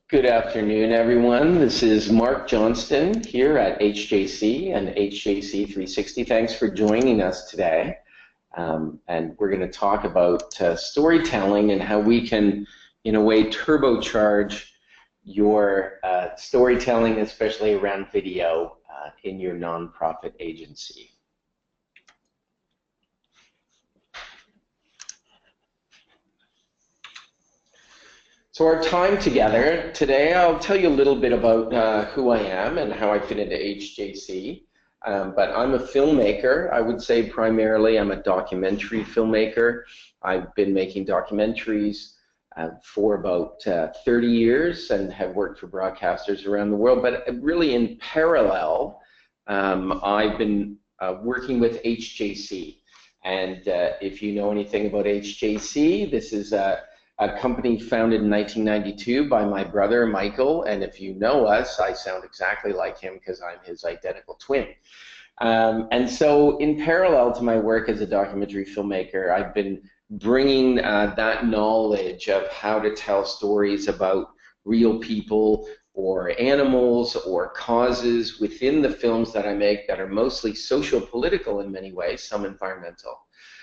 Good afternoon, everyone. This is Mark Johnston here at HJC and HJC 360. Thanks for joining us today. And we're going to talk about storytelling and how we can, in a way, turbocharge your storytelling, especially around video, in your nonprofit agency. So our time together today, I'll tell you a little bit about who I am and how I fit into HJC. But I'm a filmmaker. I would say primarily I'm a documentary filmmaker. I've been making documentaries for about 30 years and have worked for broadcasters around the world. But really in parallel, I've been working with HJC. And if you know anything about HJC, this is a company founded in 1992 by my brother, Michael, and if you know us, I sound exactly like him because I'm his identical twin. And so in parallel to my work as a documentary filmmaker, I've been bringing that knowledge of how to tell stories about real people or animals or causes within the films that I make that are mostly socio-political in many ways, some environmental.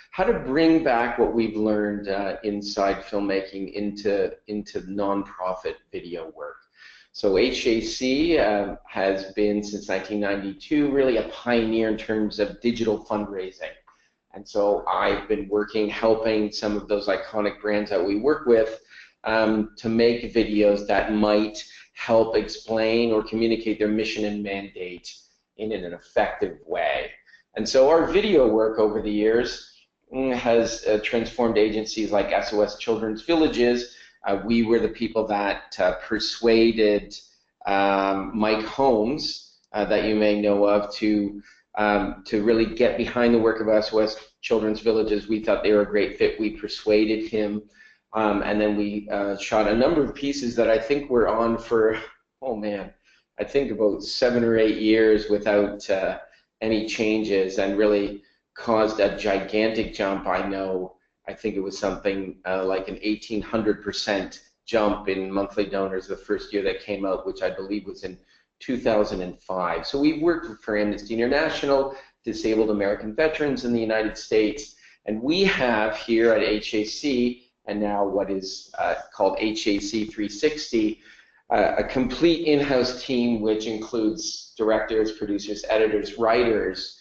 How to bring back what we've learned inside filmmaking into nonprofit video work. So HJC has been, since 1992, really a pioneer in terms of digital fundraising. And so I've been working, helping some of those iconic brands that we work with to make videos that might help explain or communicate their mission and mandate in an effective way. And so our video work over the years has transformed agencies like SOS Children's Villages. We were the people that persuaded Mike Holmes, that you may know of, to really get behind the work of SOS Children's Villages. We thought they were a great fit. We persuaded him, and then we shot a number of pieces that I think were on for, oh man, I think about 7 or 8 years without any changes, and really caused a gigantic jump. I think it was something like an 1,800% jump in monthly donors the first year that came out, which I believe was in 2005. So we worked for Amnesty International, Disabled American Veterans in the United States, and we have here at HAC, and now what is called HAC 360, a complete in-house team which includes directors, producers, editors, writers,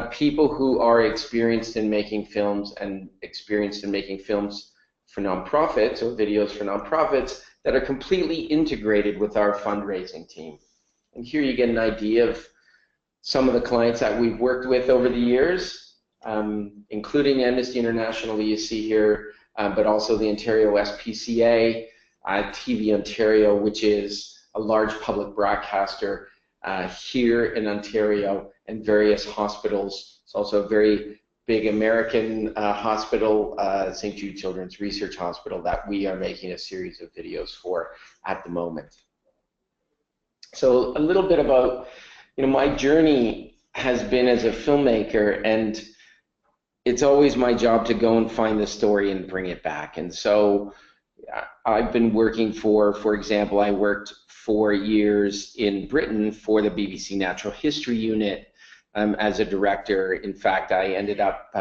people who are experienced in making films and experienced in making films for nonprofits or videos for nonprofits that are completely integrated with our fundraising team. And here you get an idea of some of the clients that we've worked with over the years, including Amnesty International, you see here, but also the Ontario SPCA, TV Ontario, which is a large public broadcaster here in Ontario, and various hospitals. It's also a very big American hospital, St. Jude Children's Research Hospital, that we are making a series of videos for at the moment. So a little bit about, my journey has been as a filmmaker, and it's always my job to go and find the story and bring it back. And so I've been working for example, I worked 4 years in Britain for the BBC Natural History Unit as a director. In fact, I ended up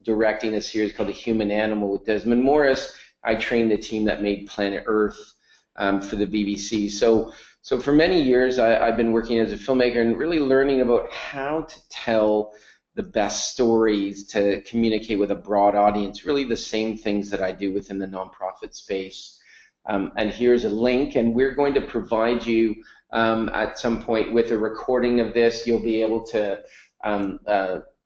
directing a series called The Human Animal with Desmond Morris. I trained the team that made Planet Earth for the BBC. So for many years, I've been working as a filmmaker and really learning about how to tell the best stories to communicate with a broad audience, really the same things that I do within the nonprofit space. And here's a link, and we're going to provide you at some point with a recording of this. You'll be able to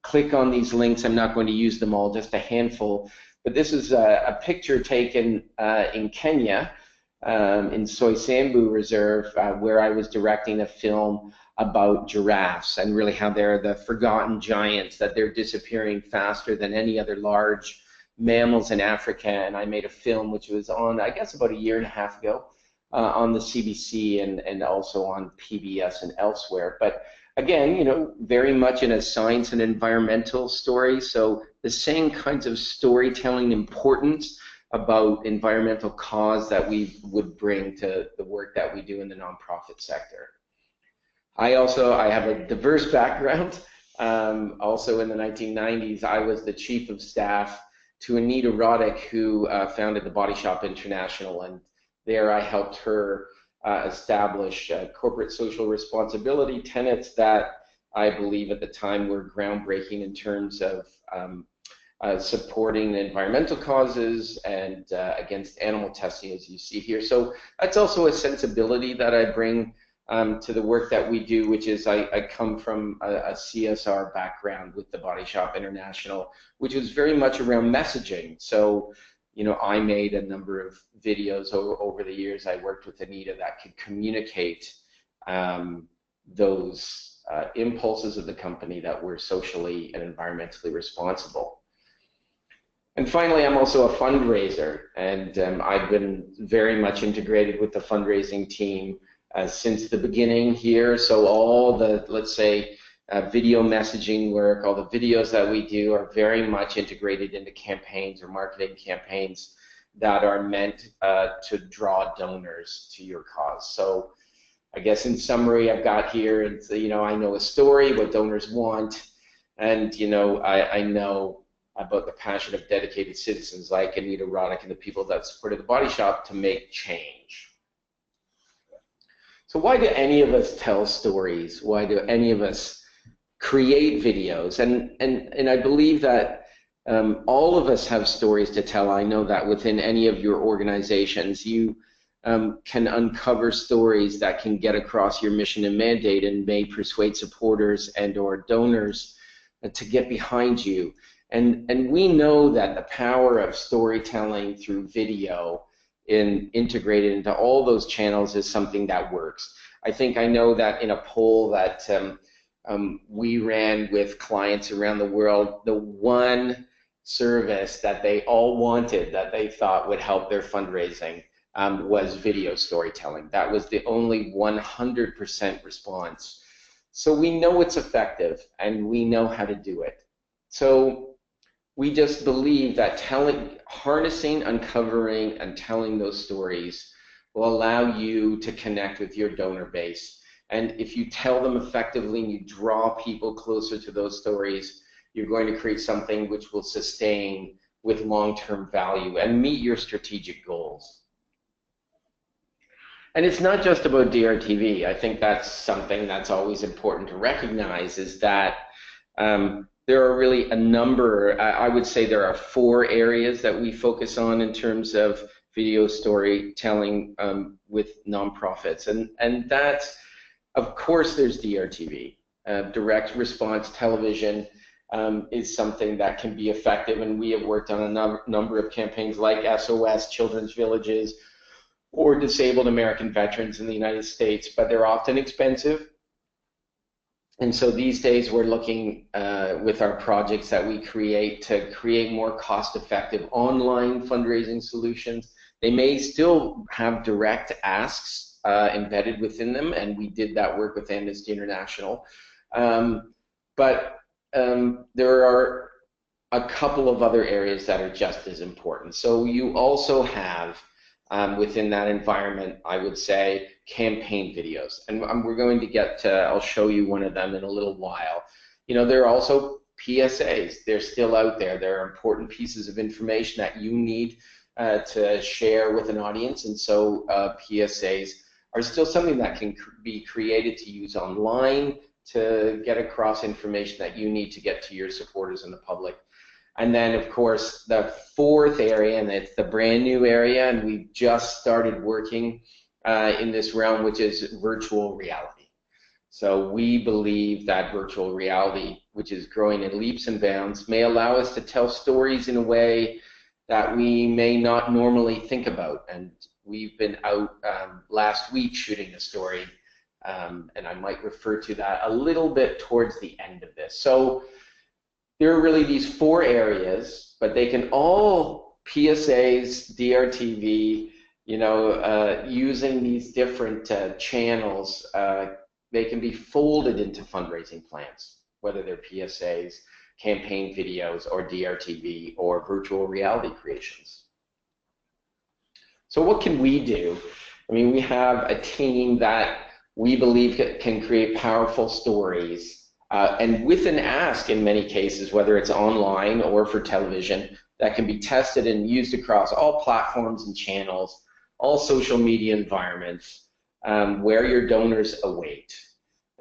click on these links. I'm not going to use them all, just a handful. But this is a picture taken in Kenya, in Soy-Sambu Reserve, where I was directing a film about giraffes and really how they're the forgotten giants, that they're disappearing faster than any other large mammals in Africa. And I made a film which was on, I guess, about 1.5 years ago on the CBC and also on PBS and elsewhere. But again, very much in a science and environmental story. So the same kinds of storytelling importance about environmental cause that we would bring to the work that we do in the nonprofit sector. I have a diverse background. Also in the 1990s, I was the chief of staff to Anita Roddick, who founded the Body Shop International, and there I helped her establish corporate social responsibility tenets that I believe at the time were groundbreaking in terms of supporting environmental causes and against animal testing, as you see here. So that's also a sensibility that I bring to the work that we do, which is I come from a CSR background with the Body Shop International, which was very much around messaging. So, you know, I made a number of videos over the years. I worked with Anita that could communicate those impulses of the company that were socially and environmentally responsible. And finally, I'm also a fundraiser, and I've been very much integrated with the fundraising team since the beginning here. So all the, let's say, video messaging work, all the videos that we do are very much integrated into campaigns or marketing campaigns that are meant to draw donors to your cause. So I guess in summary, I've got here, it's, you know, I know a story, what donors want, and, you know, I know about the passion of dedicated citizens like Anita Roddick and the people that supported the Body Shop to make change. So why do any of us tell stories? Why do any of us create videos? And I believe that all of us have stories to tell. I know that within any of your organizations, you can uncover stories that can get across your mission and mandate and may persuade supporters and or donors to get behind you. And we know that the power of storytelling through video integrated into all those channels is something that works. I know that in a poll that we ran with clients around the world, the one service that they all wanted that they thought would help their fundraising was video storytelling. That was the only 100% response. So we know it's effective and we know how to do it. So we just believe that harnessing, uncovering, and telling those stories will allow you to connect with your donor base. And if you tell them effectively and you draw people closer to those stories, you're going to create something which will sustain with long-term value and meet your strategic goals. And it's not just about DRTV. I think that's something that's always important to recognize, is that there are really a number, I would say there are 4 areas that we focus on in terms of video storytelling with nonprofits. And that's, of course, there's DRTV. Direct response television is something that can be effective, and we have worked on a number of campaigns like SOS, Children's Villages, or Disabled American Veterans in the United States, but they're often expensive. And so these days we're looking with our projects that we create to create more cost-effective online fundraising solutions. They may still have direct asks embedded within them, and we did that work with Amnesty International. But there are a couple of other areas that are just as important. So you also have within that environment, I would say, campaign videos. And we're going to get to, I'll show you one of them in a little while. You know, there are also PSAs. They're still out there. They're important pieces of information that you need to share with an audience. And so PSAs are still something that can be created to use online to get across information that you need to get to your supporters and the public. And then, of course, the 4th area, and it's the brand new area, and we've just started working in this realm, which is virtual reality. So we believe that virtual reality, which is growing in leaps and bounds, may allow us to tell stories in a way that we may not normally think about. And we've been out last week shooting a story, and I might refer to that a little bit towards the end of this. So there are really these 4 areas, but they can all, PSAs, DRTV, you know, using these different channels, they can be folded into fundraising plans, whether they're PSAs, campaign videos, or DRTV, or virtual reality creations. So what can we do? I mean, we have a team that we believe can create powerful stories, and with an ask in many cases, whether it's online or for television, that can be tested and used across all platforms and channels, all social media environments, where your donors await.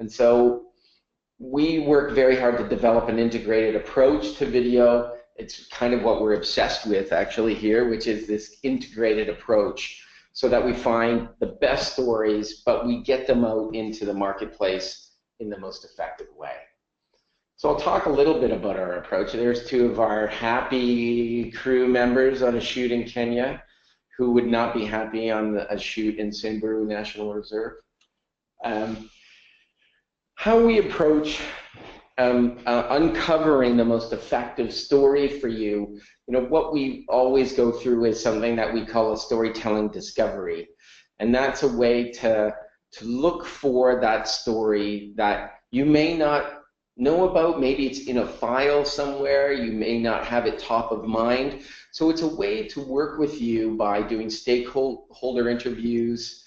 And so we work very hard to develop an integrated approach to video. It's kind of what we're obsessed with actually here, which is this integrated approach, so that we find the best stories, but we get them out into the marketplace in the most effective way. So I'll talk a little bit about our approach. There's two of our happy crew members on a shoot in Kenya who would not be happy on a shoot in Samburu National Reserve. How we approach uncovering the most effective story for you, what we always go through is something that we call a storytelling discovery. And that's a way to look for that story that you may not know about. Maybe it's in a file somewhere, you may not have it top of mind. So it's a way to work with you by doing stakeholder interviews,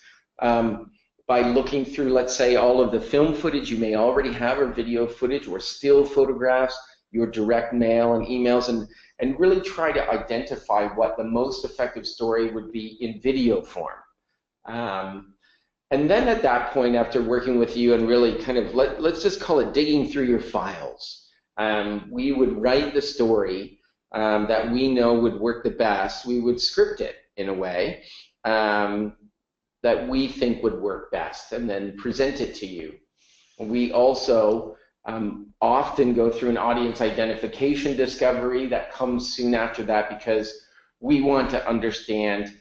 by looking through, let's say, all of the film footage you may already have, or video footage, or still photographs, your direct mail and emails, and really try to identify what the most effective story would be in video form. And then at that point, after working with you and really kind of, let's just call it digging through your files, we would write the story that we know would work the best. We would script it in a way that we think would work best, and then present it to you. We also often go through an audience identification discovery that comes soon after that, because we want to understand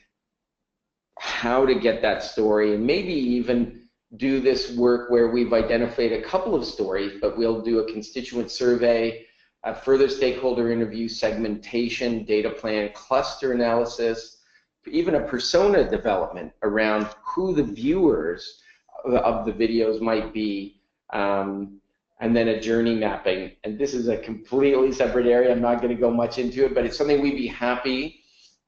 how to get that story, and maybe even do this work where we've identified a couple of stories, but we'll do a constituent survey, a further stakeholder interview, segmentation, data plan, cluster analysis, even a persona development around who the viewers of the videos might be, and then a journey mapping. And this is a completely separate area. I'm not going to go much into it, but it's something we'd be happy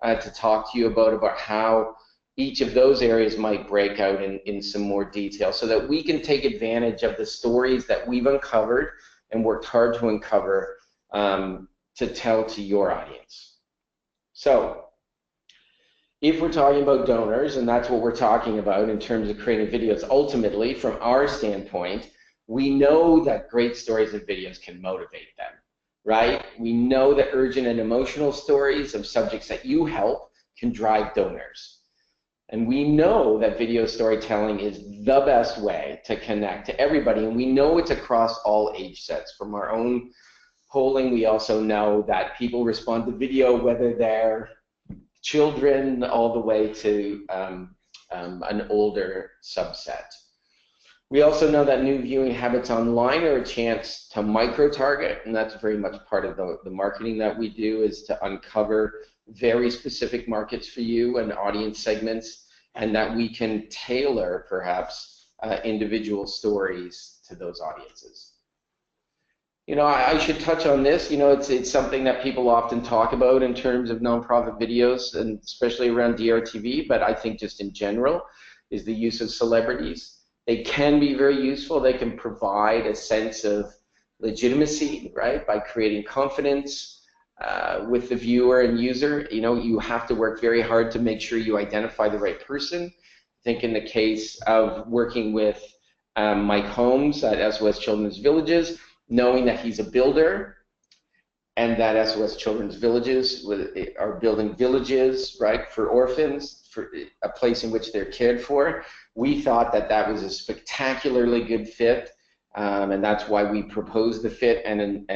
to talk to you about how each of those areas might break out in some more detail, so that we can take advantage of the stories that we've uncovered and worked hard to uncover to tell to your audience. So if we're talking about donors, and that's what we're talking about in terms of creating videos, ultimately, from our standpoint, we know that great stories and videos can motivate them, right? We know that urgent and emotional stories of subjects that you help can drive donors. And we know that video storytelling is the best way to connect to everybody, and we know it's across all age sets. From our own polling, we also know that people respond to video, whether they're children all the way to an older subset. We also know that new viewing habits online are a chance to micro-target, and that's very much part of the marketing that we do, is to uncover very specific markets for you and audience segments, and that we can tailor perhaps individual stories to those audiences. I should touch on this. It's something that people often talk about in terms of nonprofit videos, and especially around DRTV, but I think just in general, is the use of celebrities. They can be very useful. They can provide a sense of legitimacy, right, by creating confidence with the viewer and user. You have to work very hard to make sure you identify the right person. I think in the case of working with Mike Holmes at SOS Children's Villages, knowing that he's a builder and that SOS Children's Villages are building villages, right, for orphans, for a place in which they're cared for, we thought that that was a spectacularly good fit, and that's why we proposed the fit. And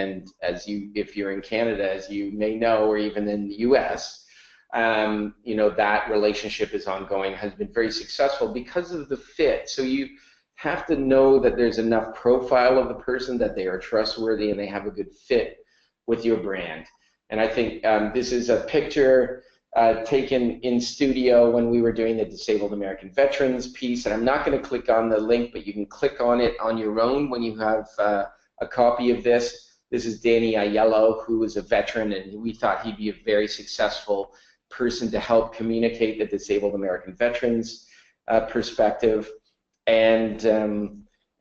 if you're in Canada, as you may know, or even in the U.S., that relationship is ongoing, has been very successful because of the fit. So you have to know that there's enough profile of the person, that they are trustworthy and they have a good fit with your brand. And I think this is a picture taken in studio when we were doing the Disabled American Veterans piece, and I'm not going to click on the link, but you can click on it on your own when you have a copy of this. This is Danny Aiello, who is a veteran, and we thought he'd be a very successful person to help communicate the disabled American veterans perspective. And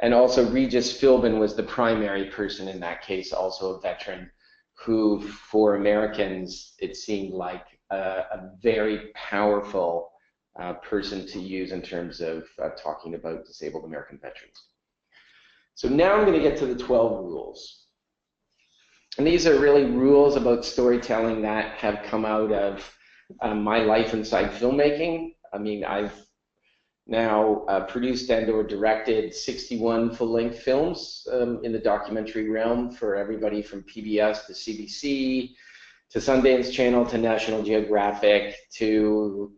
also Regis Philbin was the primary person in that case, also a veteran, who for Americans, it seemed like a very powerful person to use in terms of talking about disabled American veterans. So now I'm going to get to the 12 rules. And these are really rules about storytelling that have come out of my life inside filmmaking. I mean, I've now produced and or directed 61 full-length films in the documentary realm for everybody from PBS to CBC to Sundance Channel to National Geographic to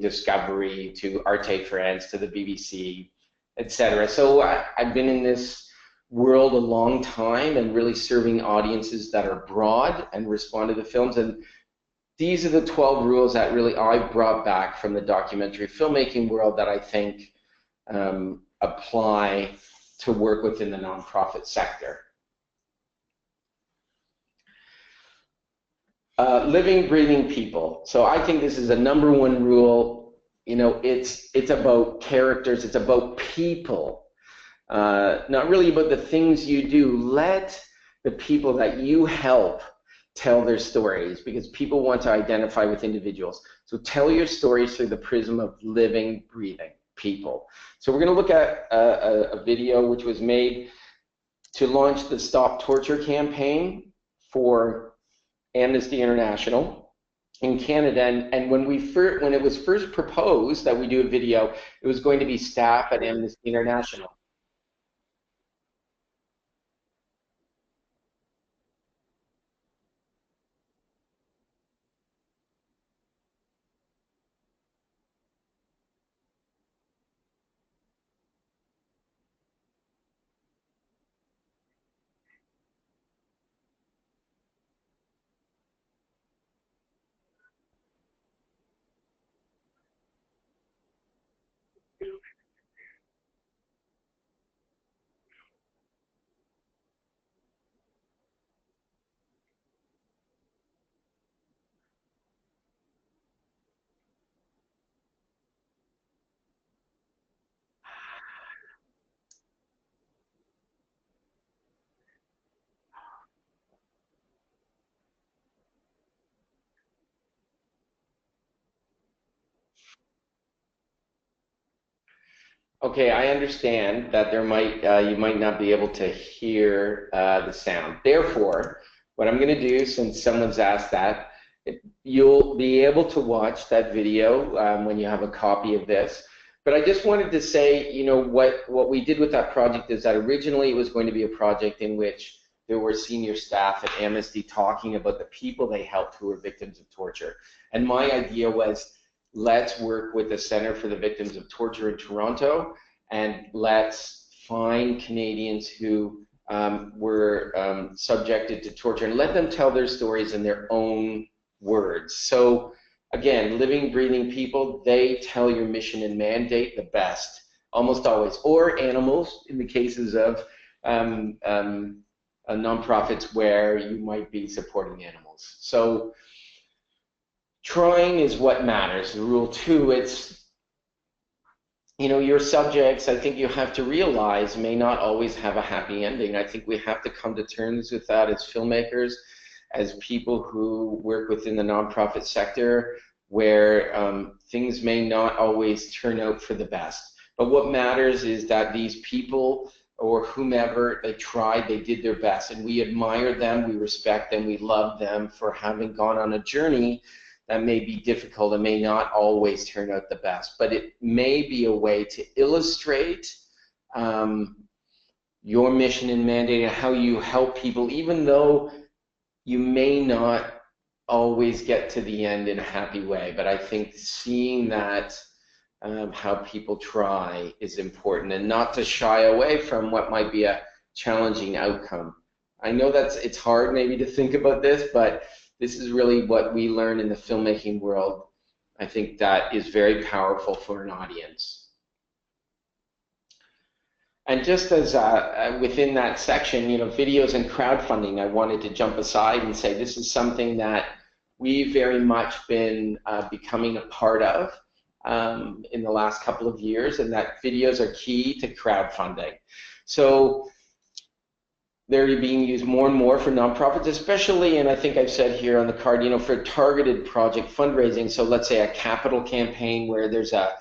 Discovery to Arte France to the BBC, etc. So I've been in this world a long time and really serving audiences that are broad and respond to the films. And these are the 12 rules that really I brought back from the documentary filmmaking world that I think apply to work within the nonprofit sector. Living, breathing people. So I think this is a #1 rule. You know, it's about characters, it's about people, not really about the things you do. Let the people that you help tell their stories, because people want to identify with individuals. So tell your stories through the prism of living, breathing people. So we're going to look at a video which was made to launch the Stop Torture campaign for Amnesty International in Canada. And when it was first proposed that we do a video, it was going to be staff at Amnesty International. Okay, I understand that there might you might not be able to hear the sound. Therefore, what I'm going to do, since someone's asked that, you'll be able to watch that video when you have a copy of this. But I just wanted to say, you know, what we did with that project is that originally it was going to be a project in which there were senior staff at Amnesty talking about the people they helped who were victims of torture. And my idea was, let's work with the Center for the Victims of Torture in Toronto, and let's find Canadians who were subjected to torture and let them tell their stories in their own words. So again, living, breathing people, they tell your mission and mandate the best, almost always, or animals in the cases of nonprofits where you might be supporting animals. So trying is what matters. Rule 2, it's, you know, your subjects, I think you have to realize, may not always have a happy ending. I think we have to come to terms with that as filmmakers, as people who work within the nonprofit sector, where things may not always turn out for the best. But what matters is that these people, or whomever, they tried, they did their best, and we admire them, we respect them, we love them for having gone on a journey that may be difficult and may not always turn out the best, but it may be a way to illustrate your mission and mandate and how you help people, even though you may not always get to the end in a happy way. But I think seeing that how people try is important, and not to shy away from what might be a challenging outcome. I know it's hard maybe to think about this, but this is really what we learn in the filmmaking world. I think that is very powerful for an audience. And just as within that section, you know, videos and crowdfunding, I wanted to jump aside and say this is something that we've very much been becoming a part of in the last couple of years, and that videos are key to crowdfunding. So they're being used more and more for nonprofits, especially, and I think I've said here on the card, for targeted project fundraising. So let's say a capital campaign where there's a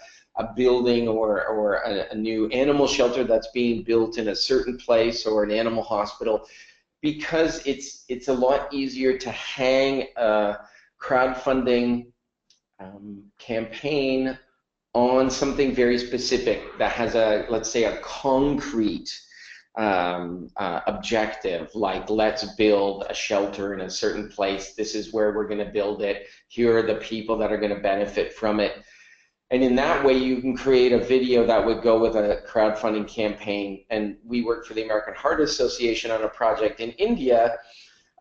building or a new animal shelter that's being built in a certain place, or an animal hospital, because it's a lot easier to hang a crowdfunding campaign on something very specific that has let's say a concrete objective, like let's build a shelter in a certain place. This is where we're going to build it. Here are the people that are going to benefit from it. And in that way, you can create a video that would go with a crowdfunding campaign. And we worked for the American Heart Association on a project in India.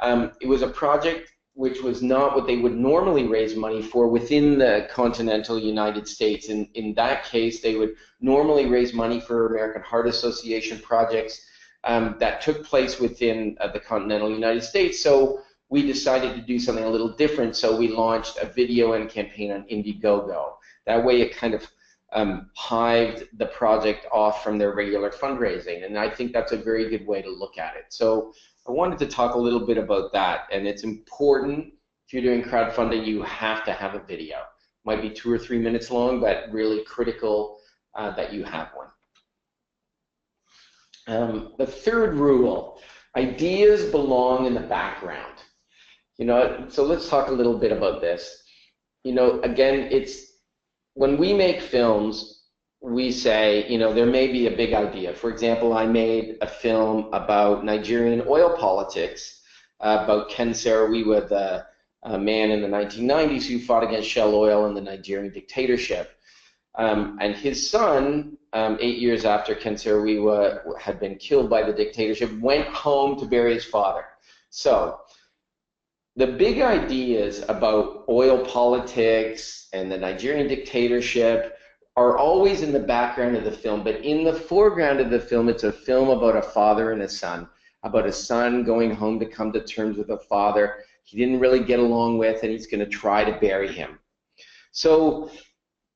It was a project which was not what they would normally raise money for within the continental United States. And in that case, they would normally raise money for American Heart Association projects that took place within the continental United States. So we decided to do something a little different. So we launched a video and campaign on Indiegogo. That way it kind of hived the project off from their regular fundraising. And I think that's a very good way to look at it. So I wanted to talk a little bit about that, and it's important. If you're doing crowdfunding, you have to have a video. It might be 2 or 3 minutes long, but really critical that you have one. The third rule, ideas belong in the background. So let's talk a little bit about this. Again, it's when we make films, we say, there may be a big idea. For example, I made a film about Nigerian oil politics, about Ken Saro-Wiwa, the man in the 1990s who fought against Shell Oil and the Nigerian dictatorship. And his son, 8 years after Ken Saro-Wiwa had been killed by the dictatorship, went home to bury his father. So the big ideas about oil politics and the Nigerian dictatorship are always in the background of the film, but in the foreground of the film, it's a film about a father and a son, about a son going home to come to terms with a father he didn't really get along with, and he's going to try to bury him. So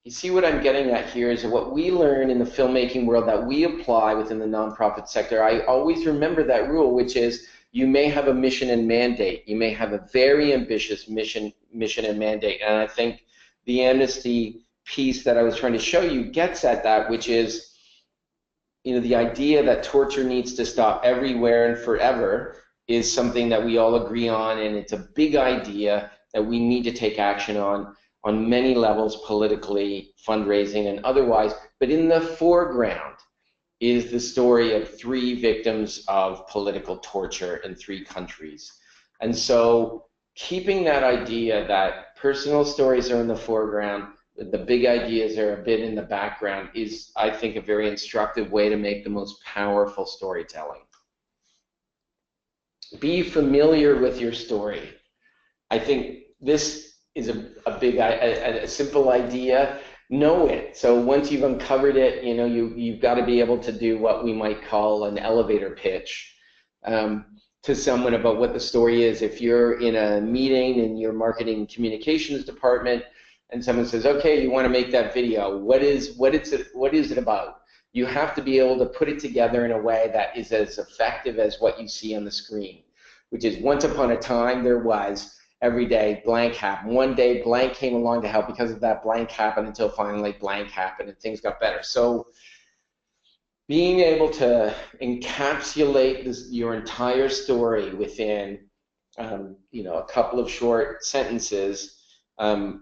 you see what I'm getting at here is what we learn in the filmmaking world that we apply within the nonprofit sector. I always remember that rule, which is you may have a mission and mandate. You may have a very ambitious mission and mandate, and I think the amnesty piece that I was trying to show you gets at that, which is, the idea that torture needs to stop everywhere and forever is something that we all agree on, and it's a big idea that we need to take action on many levels, politically, fundraising, and otherwise. But in the foreground is the story of 3 victims of political torture in 3 countries. And so keeping that idea that personal stories are in the foreground, the big ideas are a bit in the background is, I think, a very instructive way to make the most powerful storytelling. Be familiar with your story. I think this is a simple idea. Know it. So once you've uncovered it, you've got to be able to do what we might call an elevator pitch to someone about what the story is. If you're in a meeting in your marketing and communications department, and someone says, okay, you want to make that video, what is it about? You have to be able to put it together in a way that is as effective as what you see on the screen, which is once upon a time there was, every day blank happened. One day blank came along to help. Because of that, blank happened until finally blank happened and things got better. So being able to encapsulate your entire story within a couple of short sentences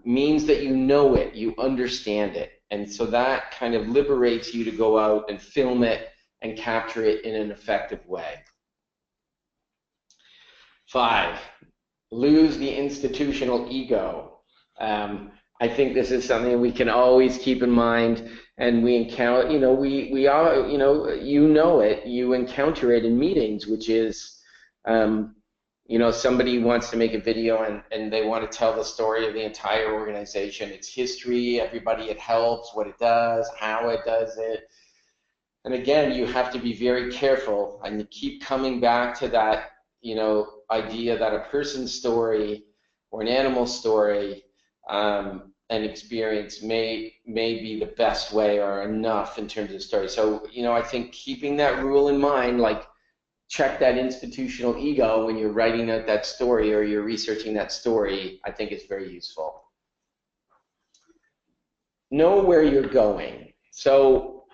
means that you know it, you understand it. And so that kind of liberates you to go out and film it and capture it in an effective way. 5, lose the institutional ego. I think this is something we can always keep in mind, and we encounter, we all, you encounter it in meetings, which is, somebody wants to make a video and they want to tell the story of the entire organization, its history, everybody it helps, what it does, how it does it. And again, you have to be very careful and you keep coming back to that, idea that a person's story or an animal story, an experience may be the best way or enough in terms of story. So, I think keeping that rule in mind, like check that institutional ego when you're writing out that story or you're researching that story, I think is very useful. Know where you're going. So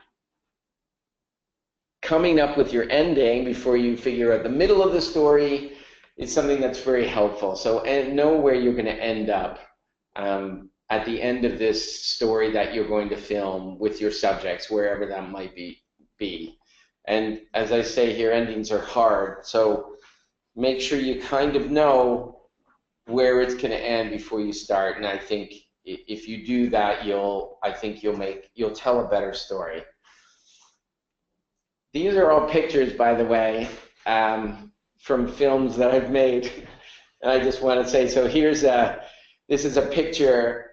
coming up with your ending before you figure out the middle of the story is something that's very helpful. So, and know where you're going to end up at the end of this story that you're going to film with your subjects, wherever that might be. And as I say here, endings are hard. So make sure you kind of know where it's going to end before you start. And I think if you do that, you'll tell a better story. These are all pictures, by the way, from films that I've made. And I just want to say, so this is a picture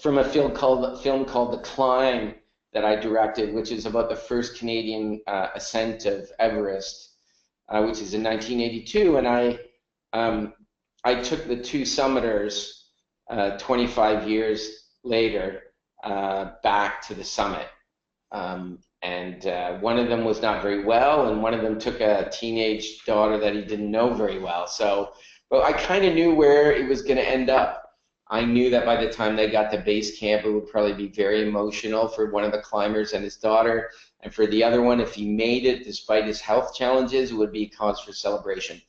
from a film called The Climb that I directed, which is about the first Canadian ascent of Everest, which is in 1982. And I took the two summiters 25 years later back to the summit. And one of them was not very well, and one of them took a teenage daughter that he didn't know very well. So, but I kind of knew where it was going to end up. I knew that by the time they got to base camp, it would probably be very emotional for one of the climbers and his daughter, and for the other one, if he made it despite his health challenges, it would be cause for celebration.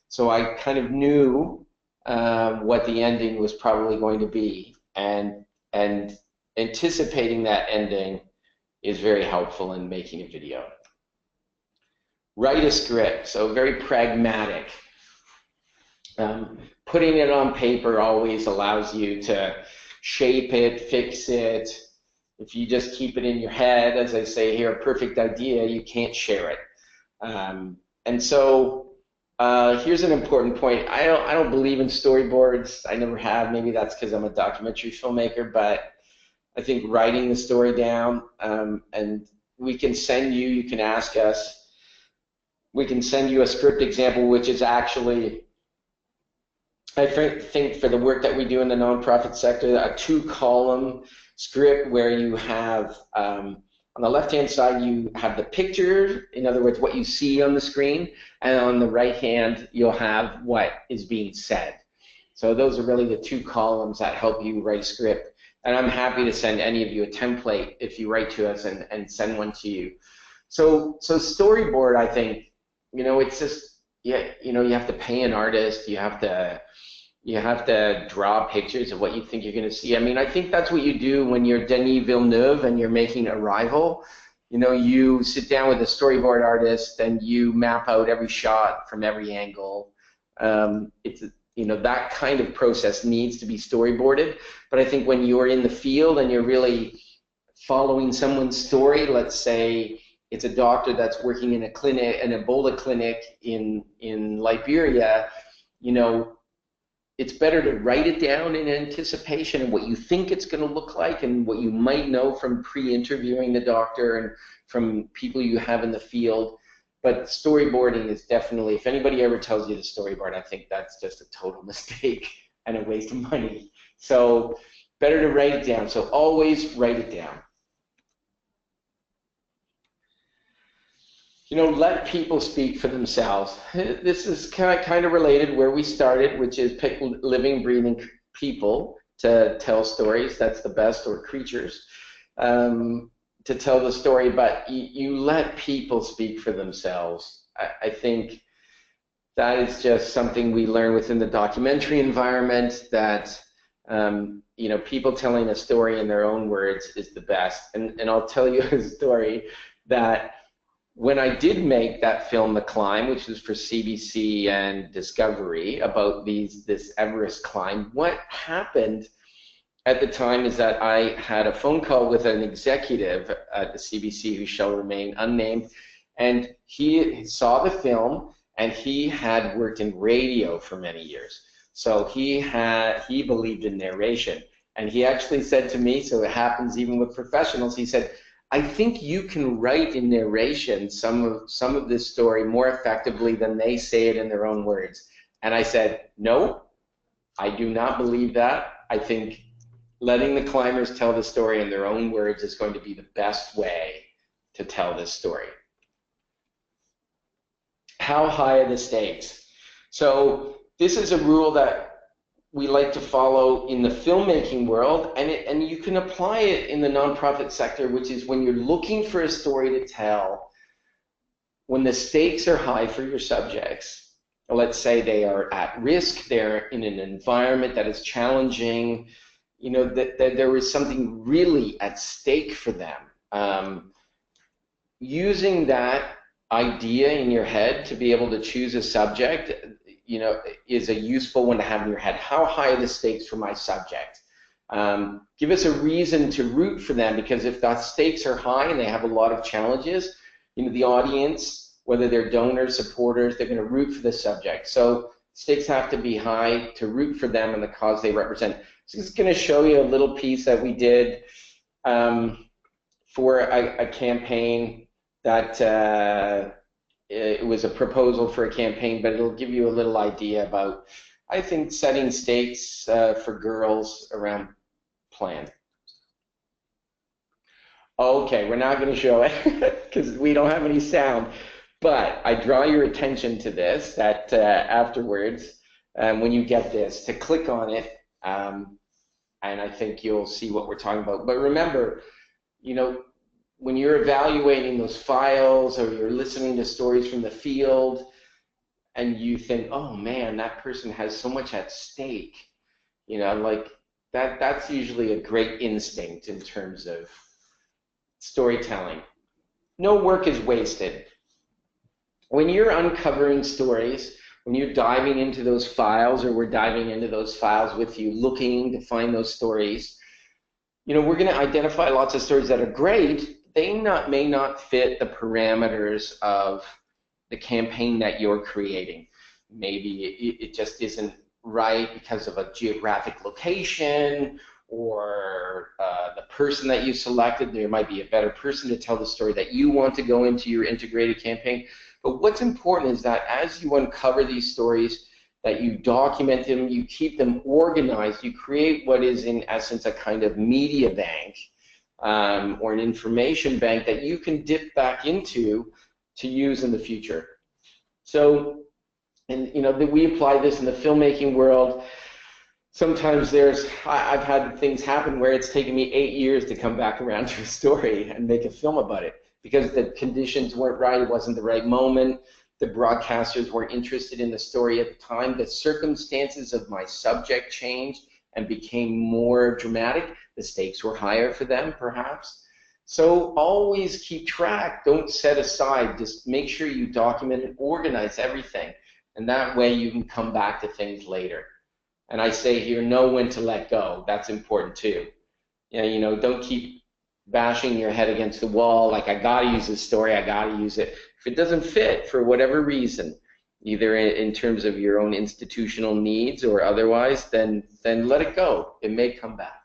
So I kind of knew what the ending was probably going to be, and anticipating that ending is very helpful in making a video. Write a script, so very pragmatic. Putting it on paper always allows you to shape it, fix it. If you just keep it in your head, as I say here, a perfect idea, you can't share it. And so here's an important point. I don't believe in storyboards. I never have. Maybe that's because I'm a documentary filmmaker, but I think writing the story down, and we can send you, you can ask us, we can send you a script example, which is actually, I think for the work that we do in the nonprofit sector, a 2-column script where you have, on the left-hand side, you have the picture, in other words, what you see on the screen, and on the right hand, you'll have what is being said. So those are really the 2 columns that help you write a script. And I'm happy to send any of you a template if you write to us and send one to you. So storyboard, I think, it's just, yeah, you have to pay an artist. You have to draw pictures of what you think you're going to see. I mean, I think that's what you do when you're Denis Villeneuve and you're making Arrival. You sit down with a storyboard artist and you map out every shot from every angle. That kind of process needs to be storyboarded. But I think when you're in the field and you're really following someone's story, let's say it's a doctor that's working in a clinic, an Ebola clinic in Liberia, it's better to write it down in anticipation of what you think it's going to look like and what you might know from pre-interviewing the doctor and from people you have in the field. But storyboarding is definitely, if anybody ever tells you to storyboard, I think that's just a total mistake and a waste of money. So better to write it down. So always write it down. Let people speak for themselves. This is kind of related where we started, which is pick living, breathing people to tell stories. That's the best, or creatures. To tell the story, but you let people speak for themselves. I think that is just something we learn within the documentary environment, that people telling a story in their own words is the best. And I'll tell you a story that when I did make that film, The Climb, which was for CBC and Discovery, about this Everest climb, what happened at the time is that I had a phone call with an executive at the CBC who shall remain unnamed, and he saw the film, and he had worked in radio for many years. So he believed in narration, and he actually said to me, so it happens even with professionals, he said, I think you can write in narration some of this story more effectively than they say it in their own words. And I said, no, I do not believe that. I think letting the climbers tell the story in their own words is going to be the best way to tell this story. How high are the stakes? So this is a rule that we like to follow in the filmmaking world, and you can apply it in the nonprofit sector, which is when you're looking for a story to tell, when the stakes are high for your subjects, let's say they are at risk, they're in an environment that is challenging, you know, that there is something really at stake for them. Using that idea in your head to be able to choose a subject, you know, is a useful one to have in your head. How high are the stakes for my subject? Give us a reason to root for them, because if the stakes are high and they have a lot of challenges, you know, the audience, whether they're donors, supporters, they're going to root for the subject. So stakes have to be high to root for them and the cause they represent. So this is going to show you a little piece that we did for a campaign that it was a proposal for a campaign, but it'll give you a little idea about, I think, setting stakes for girls around plan. Okay, we're not going to show it because we don't have any sound, but I draw your attention to this, that afterwards, when you get this, to click on it, and I think you'll see what we're talking about. But remember, you know, when you're evaluating those files or you're listening to stories from the field and you think, oh man, that person has so much at stake, you know, like that's usually a great instinct in terms of storytelling. No work is wasted. When you're uncovering stories, when you're diving into those files, or we're diving into those files with you, looking to find those stories, you know, we're going to identify lots of stories that are great. They may not fit the parameters of the campaign that you're creating. Maybe it just isn't right because of a geographic location, or the person that you selected. There might be a better person to tell the story that you want to go into your integrated campaign. But what's important is that as you uncover these stories, that you document them, you keep them organized, you create what is in essence a kind of media bank, or an information bank that you can dip back into to use in the future. So, and you know, we apply this in the filmmaking world. Sometimes I've had things happen where it's taken me 8 years to come back around to a story and make a film about it, because the conditions weren't right, it wasn't the right moment, the broadcasters weren't interested in the story at the time, the circumstances of my subject changed and became more dramatic, the stakes were higher for them perhaps. So always keep track, don't set aside, just make sure you document and organize everything, and that way you can come back to things later. And I say here, know when to let go, that's important too. You know, don't keep bashing your head against the wall like, I gotta use this story, I gotta use it. If it doesn't fit for whatever reason, either in terms of your own institutional needs or otherwise, then let it go. It may come back.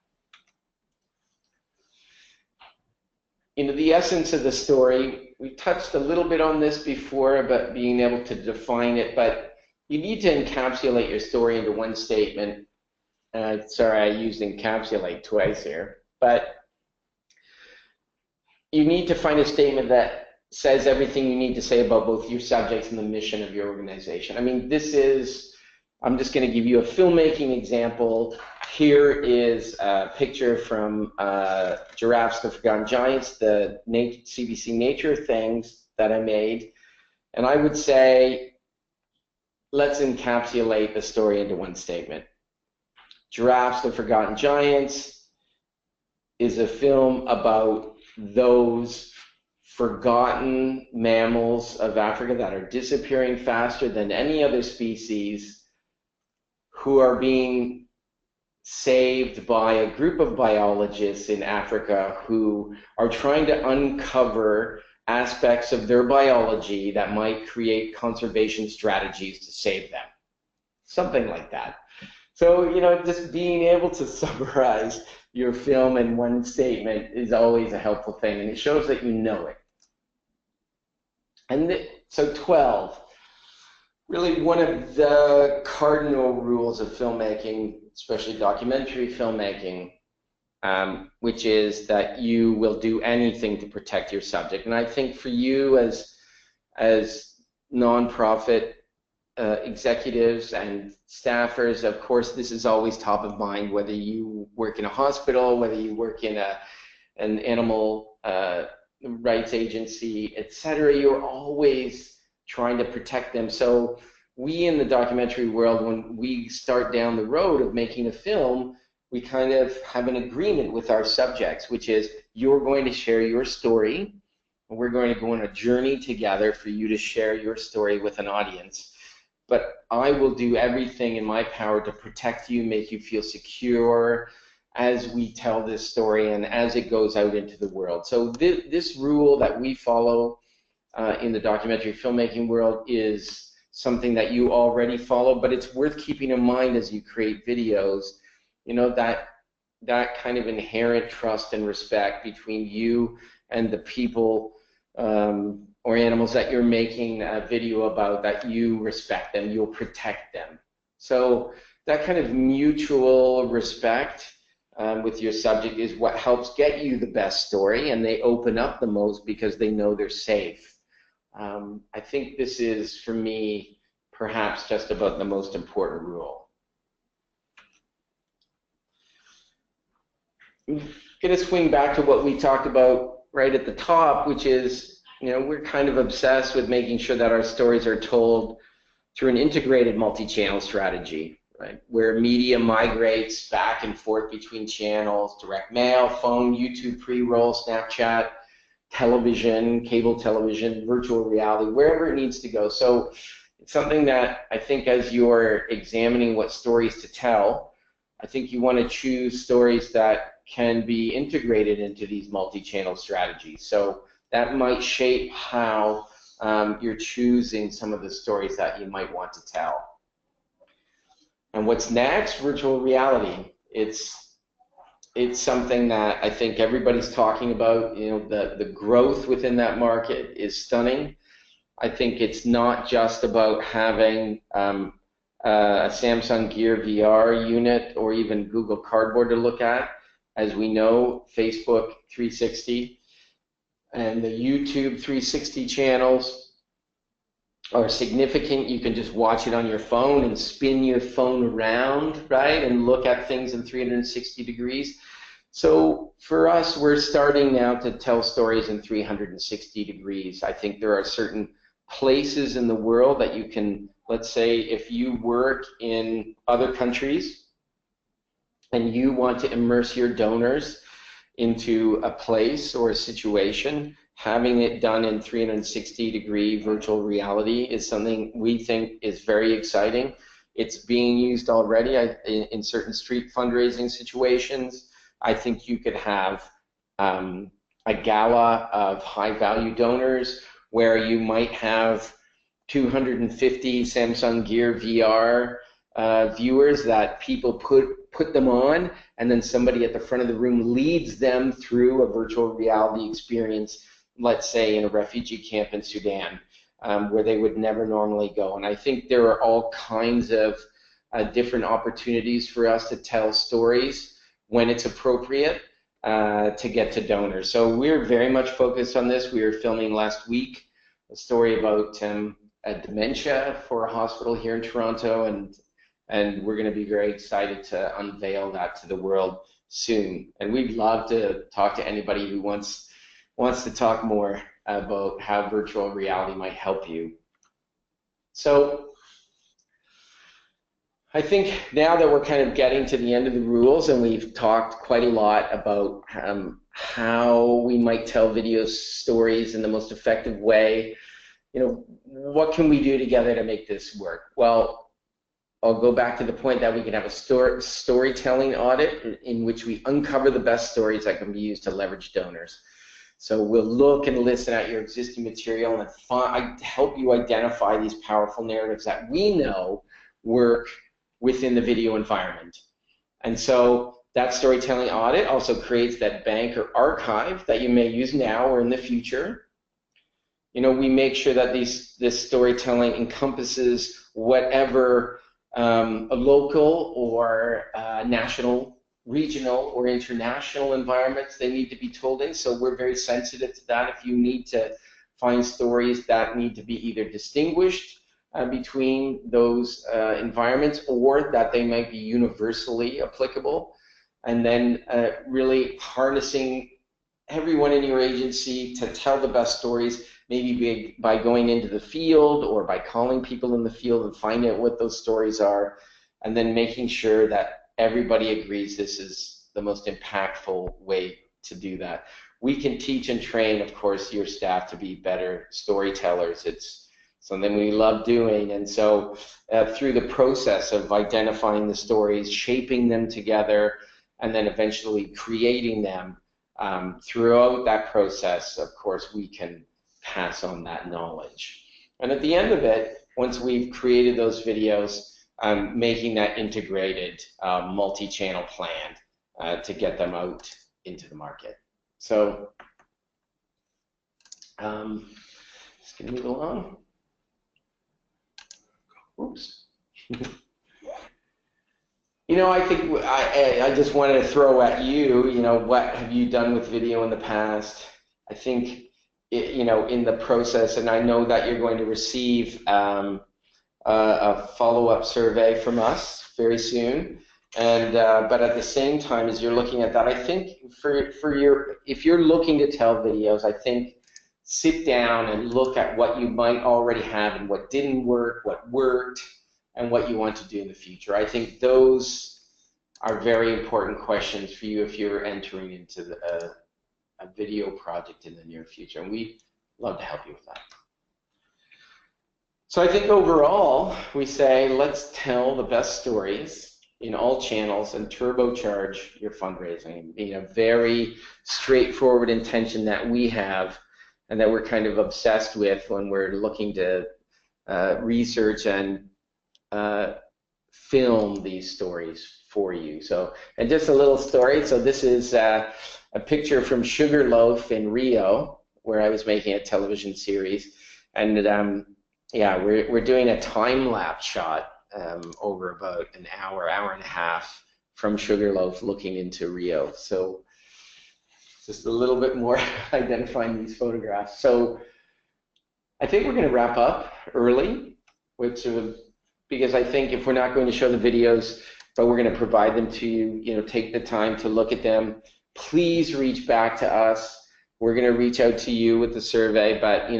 You know, the essence of the story, we touched a little bit on this before about being able to define it, but you need to encapsulate your story into one statement. Sorry, I used encapsulate twice here, but you need to find a statement that says everything you need to say about both your subjects and the mission of your organization. I mean, I'm just going to give you a filmmaking example. Here is a picture from Giraffes, the Forgotten Giants, the CBC Nature things that I made. And I would say, let's encapsulate the story into one statement. Giraffes, the Forgotten Giants is a film about those forgotten mammals of Africa that are disappearing faster than any other species, who are being saved by a group of biologists in Africa who are trying to uncover aspects of their biology that might create conservation strategies to save them. Something like that. So, you know, just being able to summarize your film in one statement is always a helpful thing, and it shows that you know it. And so 12, Really, one of the cardinal rules of filmmaking, especially documentary filmmaking, which is that you will do anything to protect your subject. And I think for you as nonprofit executives and staffers, of course, this is always top of mind, whether you work in a hospital, whether you work in an animal rights agency, etc. You're always trying to protect them. So we in the documentary world, when we start down the road of making a film, we kind of have an agreement with our subjects, which is you're going to share your story, and we're going to go on a journey together for you to share your story with an audience. But I will do everything in my power to protect you, make you feel secure as we tell this story and as it goes out into the world. So this rule that we follow in the documentary filmmaking world is something that you already follow, but it's worth keeping in mind as you create videos, you know, that kind of inherent trust and respect between you and the people or animals that you're making a video about, that you respect them, you'll protect them. So that kind of mutual respect with your subject is what helps get you the best story, and they open up the most because they know they're safe. I think this is, for me, perhaps just about the most important rule. I'm going to swing back to what we talked about right at the top, which is, you know, we're kind of obsessed with making sure that our stories are told through an integrated multi-channel strategy, right? Where media migrates back and forth between channels, direct mail, phone, YouTube pre-roll, Snapchat, television, cable television, virtual reality, wherever it needs to go. So it's something that I think as you're examining what stories to tell, I think you want to choose stories that can be integrated into these multi-channel strategies. So that might shape how you're choosing some of the stories that you might want to tell. And what's next? Virtual reality. It's something that I think everybody's talking about. You know, the growth within that market is stunning. I think it's not just about having a Samsung Gear VR unit or even Google Cardboard to look at. As we know, Facebook 360 and the YouTube 360 channels are significant. You can just watch it on your phone and spin your phone around, right, and look at things in 360 degrees. So for us, we're starting now to tell stories in 360 degrees. I think there are certain places in the world that you can, let's say, if you work in other countries and you want to immerse your donors into a place or a situation, having it done in 360-degree virtual reality is something we think is very exciting. It's being used already in certain street fundraising situations. I think you could have a gala of high-value donors where you might have 250 Samsung Gear VR viewers that people put them on, and then somebody at the front of the room leads them through a virtual reality experience, let's say in a refugee camp in Sudan, where they would never normally go. And I think there are all kinds of different opportunities for us to tell stories when it's appropriate to get to donors. So we're very much focused on this. We were filming last week a story about dementia for a hospital here in Toronto, and we're going to be very excited to unveil that to the world soon. And we'd love to talk to anybody who wants to talk more about how virtual reality might help you. So I think now that we're kind of getting to the end of the rules, and we've talked quite a lot about how we might tell video stories in the most effective way, you know, what can we do together to make this work? Well, I'll go back to the point that we can have a storytelling audit in which we uncover the best stories that can be used to leverage donors. So we'll look and listen at your existing material and help you identify these powerful narratives that we know work within the video environment. And so that storytelling audit also creates that bank or archive that you may use now or in the future. we make sure that this storytelling encompasses whatever a local or national, regional, or international environments they need to be told in. So we're very sensitive to that. If you need to find stories that need to be either distinguished between those environments, or that they might be universally applicable, and then really harnessing everyone in your agency to tell the best stories, maybe by going into the field or by calling people in the field and finding out what those stories are, and then making sure that everybody agrees this is the most impactful way to do that. We can teach and train, of course, your staff to be better storytellers. It's something we love doing, and so through the process of identifying the stories, shaping them together, and then eventually creating them, throughout that process, of course, we can pass on that knowledge. And at the end of it, once we've created those videos, making that integrated multi-channel plan to get them out into the market. So just gonna move along. Oops. I think I just wanted to throw at you, what have you done with video in the past? I think, in the process, and I know that you're going to receive a follow-up survey from us very soon. And but at the same time, as you're looking at that, I think if you're looking to tell videos, I think sit down and look at what you might already have and what didn't work, what worked, and what you want to do in the future. I think those are very important questions for you if you're entering into a video project in the near future, and we'd love to help you with that. So I think overall, we say let's tell the best stories in all channels and turbocharge your fundraising. A very straightforward intention that we have and that we're kind of obsessed with when we're looking to research and film these stories for you. So, and just a little story. So this is a picture from Sugarloaf in Rio, where I was making a television series, and yeah, we're doing a time-lapse shot over about an hour and a half from Sugarloaf looking into Rio. So just a little bit more identifying these photographs. So I think we're going to wrap up early, because I think if we're not going to show the videos, but we're going to provide them to you, take the time to look at them. Please reach back to us. We're going to reach out to you with the survey, but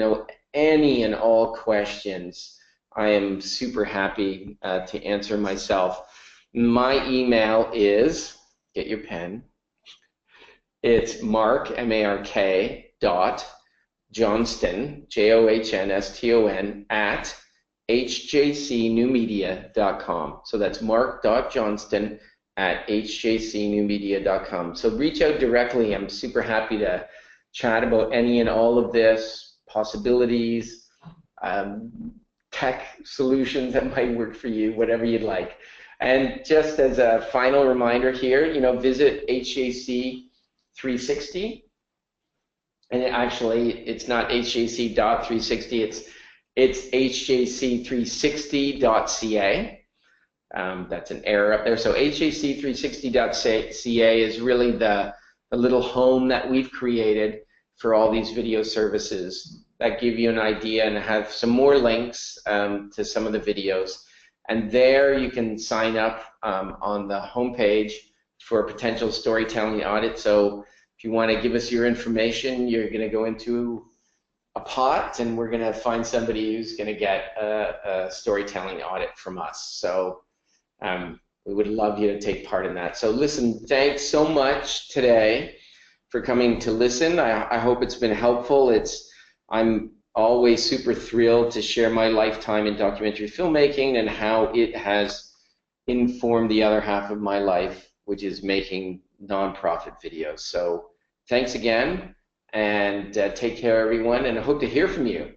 any and all questions, I am super happy to answer myself. My email is, get your pen, it's Mark, M-A-R-K, .Johnston, Johnston, at hjcnewmedia.com. So that's mark.johnston at hjcnewmedia.com. So reach out directly. I'm super happy to chat about any and all of this, possibilities, tech solutions that might work for you, whatever you'd like. And just as a final reminder here, visit HJC 360. And actually, it's not hjc.360, it's hjc360.ca. That's an error up there. So hjc360.ca is really the little home that we've created for all these video services that give you an idea and have some more links to some of the videos. And there you can sign up on the homepage for a potential storytelling audit. So if you want to give us your information, you're going to go into a pot, and we're going to find somebody who's going to get a storytelling audit from us. So we would love you to take part in that. So listen, thanks so much today for coming to listen. I hope it's been helpful. I'm always super thrilled to share my lifetime in documentary filmmaking and how it has informed the other half of my life, which is making nonprofit videos. So thanks again. And take care, everyone, and I hope to hear from you.